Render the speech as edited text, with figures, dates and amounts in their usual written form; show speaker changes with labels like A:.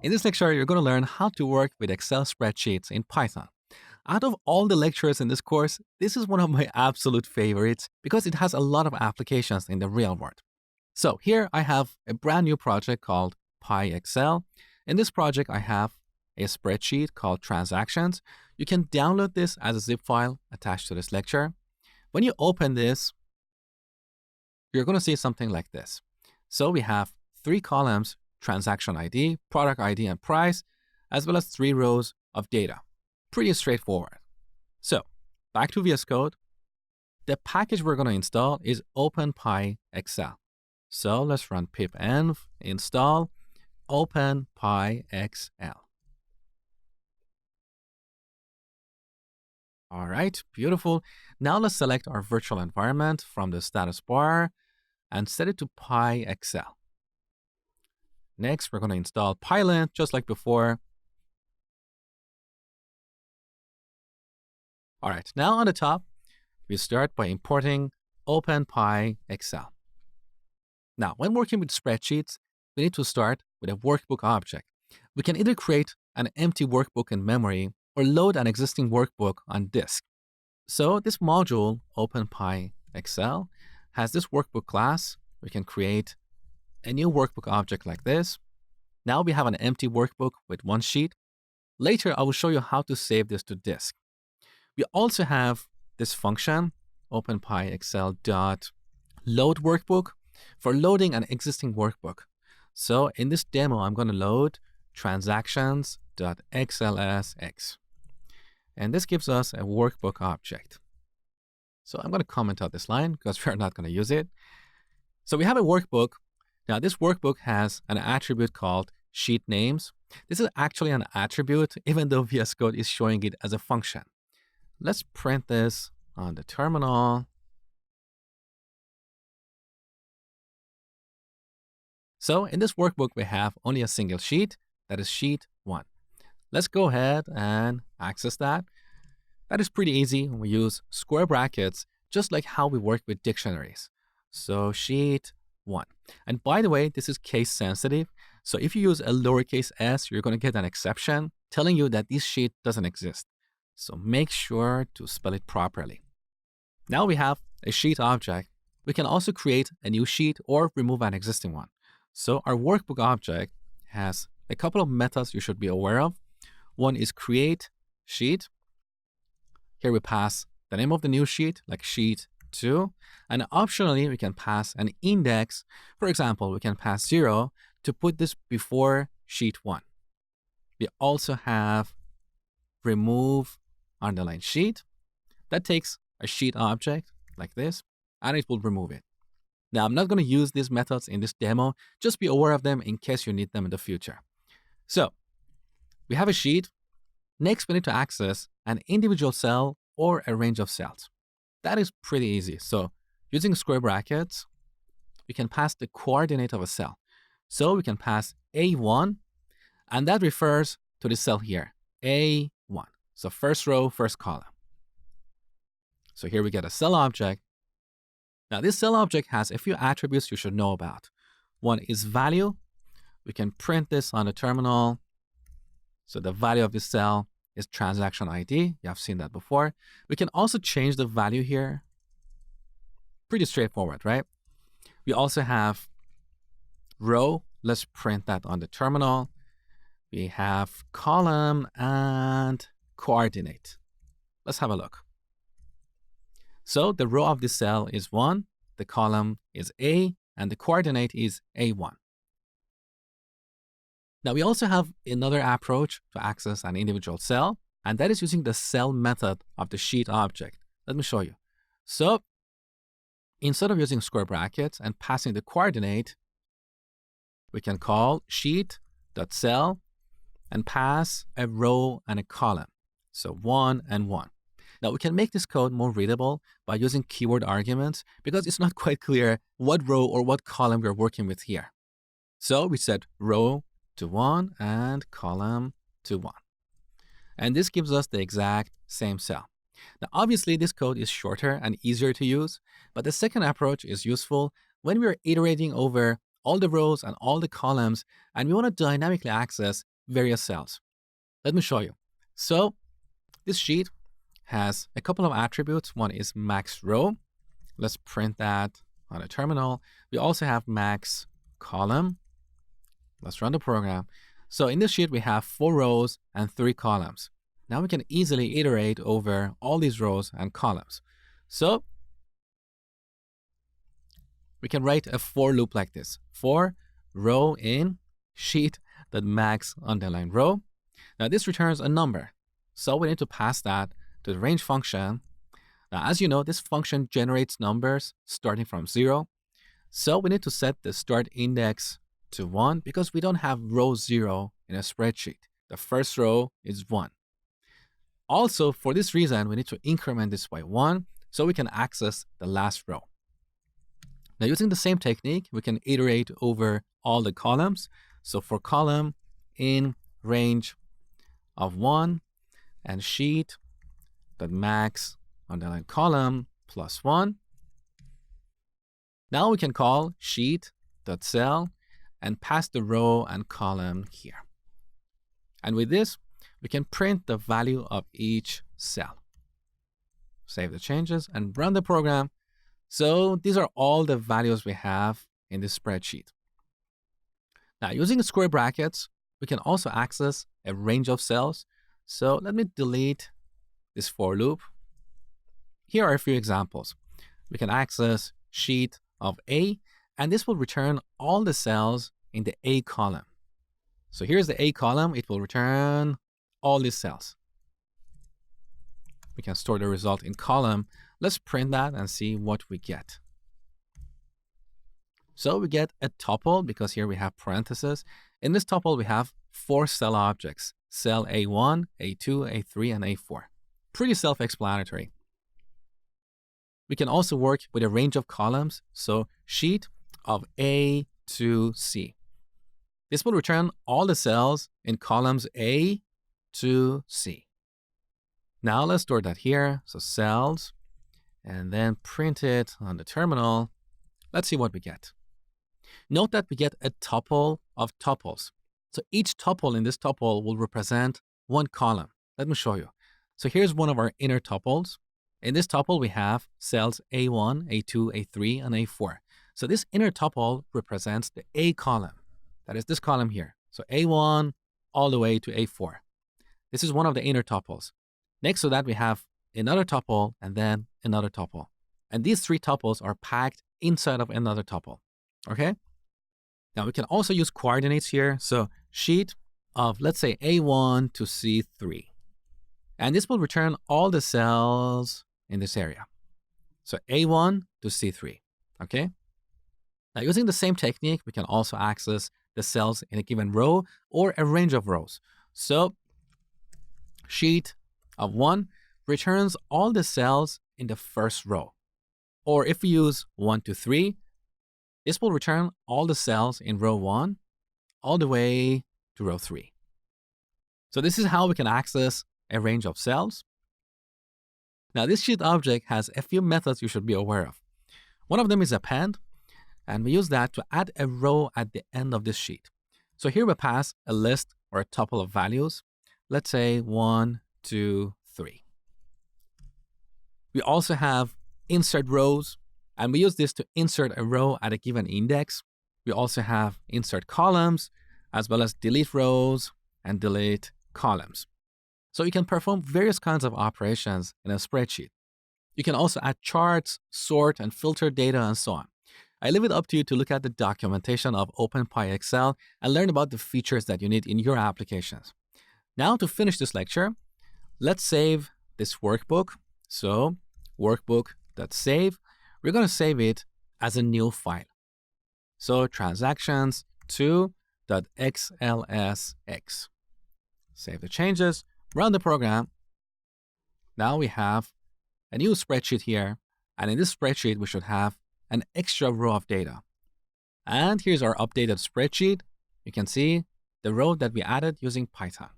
A: In this lecture, you're going to learn how to work with Excel spreadsheets in Python. Out of all the lectures in this course, this is one of my absolute favorites because it has a lot of applications in the real world. So here I have a brand new project called PyExcel. In this project, I have a spreadsheet called transactions. You can download this as a zip file attached to this lecture. When you open this, you're going to see something like this. So we have 3 columns: transaction ID, product ID, and price, as well as 3 rows of data. Pretty straightforward. So back to VS Code. The package we're going to install is OpenPyExcel. So let's run pip-env install OpenPyExcel. All right, beautiful. Now let's select our virtual environment from the status bar and set it to PyExcel. Next, we're going to install Pylint just like before. All right, now on the top, we start by importing OpenPyExcel. Now, when working with spreadsheets, we need to start with a workbook object. We can either create an empty workbook in memory or load an existing workbook on disk. So this module, OpenPyExcel, has this workbook class. We can create a new workbook object like this. Now we have an empty workbook with 1 sheet. Later, I will show you how to save this to disk. We also have this function, OpenPyExcel.load workbook, for loading an existing workbook. So in this demo, I'm going to load transactions.xlsx. And this gives us a workbook object. So I'm going to comment out this line because we're not going to use it. So we have a workbook. Now this workbook has an attribute called sheet names. This is actually an attribute, even though VS Code is showing it as a function. Let's print this on the terminal. So in this workbook, we have only a single sheet, that is sheet 1. Let's go ahead and access that. That is pretty easy. We use square brackets, just like how we work with dictionaries. So sheet 1. And by the way, this is case sensitive. So if you use a lowercase s, you're going to get an exception telling you that this sheet doesn't exist. So make sure to spell it properly. Now we have a sheet object. We can also create a new sheet or remove an existing one. So our workbook object has a couple of methods you should be aware of. One is create sheet. Here we pass the name of the new sheet, like sheet 2. And optionally, we can pass an index. For example, we can pass 0 to put this before sheet 1. We also have remove underline sheet. That takes a sheet object like this, and it will remove it. Now, I'm not going to use these methods in this demo. Just be aware of them in case you need them in the future. So we have a sheet. Next, we need to access an individual cell or a range of cells. That is pretty easy. So using square brackets, we can pass the coordinate of a cell. So we can pass A1, and that refers to the cell here, A1. So first row, first column. So here we get a cell object. Now this cell object has a few attributes you should know about. One is value. We can print this on the terminal. So the value of this cell is transaction ID. You have seen that before. We can also change the value here. Pretty straightforward, right? We also have row. Let's print that on the terminal. We have column and coordinate. Let's have a look. So the row of this cell is 1, the column is A, and the coordinate is A1. Now we also have another approach to access an individual cell, and that is using the cell method of the sheet object. Let me show you. So instead of using square brackets and passing the coordinate, we can call sheet.cell and pass a row and a column. So 1 and 1. Now we can make this code more readable by using keyword arguments because it's not quite clear what row or what column we're working with here. So we set row to 1 and column to 1. And this gives us the exact same cell. Now obviously this code is shorter and easier to use, but the second approach is useful when we're iterating over all the rows and all the columns and we want to dynamically access various cells. Let me show you. So this sheet has a couple of attributes. One is max row. Let's print that on a terminal. We also have max column. Let's run the program. So in this sheet, we have 4 rows and 3 columns. Now we can easily iterate over all these rows and columns. So we can write a for loop like this. For row in sheet.max underline row. Now this returns a number. So we need to pass that to the range function. Now, as you know, this function generates numbers starting from 0. So we need to set the start index to 1 because we don't have row 0 in a spreadsheet. The first row is 1. Also, for this reason, we need to increment this by 1 so we can access the last row. Now, using the same technique, we can iterate over all the columns. So for column in range of 1 and sheet.max underline column plus 1. Now we can call sheet.cell and pass the row and column here. And with this, we can print the value of each cell. Save the changes and run the program. So these are all the values we have in this spreadsheet. Now, using square brackets, we can also access a range of cells. So let me delete this for loop. Here are a few examples. We can access sheet of A, and this will return all the cells in the A column. So here's the A column. It will return all these cells. We can store the result in column. Let's print that and see what we get. So we get a tuple because here we have parentheses. In this tuple, we have 4 cell objects, cell A1, A2, A3, and A4. Pretty self-explanatory. We can also work with a range of columns. So sheet of A to C. This will return all the cells in columns A to C. Now let's store that here. So cells, and then print it on the terminal. Let's see what we get. Note that we get a tuple of tuples. So each tuple in this tuple will represent 1 column. Let me show you. So here's one of our inner tuples. In this tuple, we have cells A1, A2, A3, and A4. So this inner tuple represents the A column. That is this column here. So A1 all the way to A4. This is one of the inner tuples. Next to that, we have another tuple and then another tuple. And these 3 tuples are packed inside of another tuple. Okay? Now we can also use coordinates here. So sheet of, let's say, A1 to C3. And this will return all the cells in this area. So A1 to C3, okay? Now using the same technique, we can also access the cells in a given row or a range of rows. So sheet of 1 returns all the cells in the first row. Or if we use 1 to 3, this will return all the cells in row 1 all the way to row 3. So this is how we can access a range of cells. Now this sheet object has a few methods you should be aware of. One of them is append, and we use that to add a row at the end of this sheet. So here we pass a list or a tuple of values. Let's say 1, 2, 3. We also have insert rows, and we use this to insert a row at a given index. We also have insert columns, as well as delete rows and delete columns. So you can perform various kinds of operations in a spreadsheet. You can also add charts, sort, and filter data, and so on. I leave it up to you to look at the documentation of OpenPy Excel and learn about the features that you need in your applications. Now to finish this lecture, let's save this workbook. So workbook.save, we're going to save it as a new file. So transactions2.xlsx. Save the changes. Run the program. Now we have a new spreadsheet here. And in this spreadsheet, we should have an extra row of data. And here's our updated spreadsheet. You can see the row that we added using Python.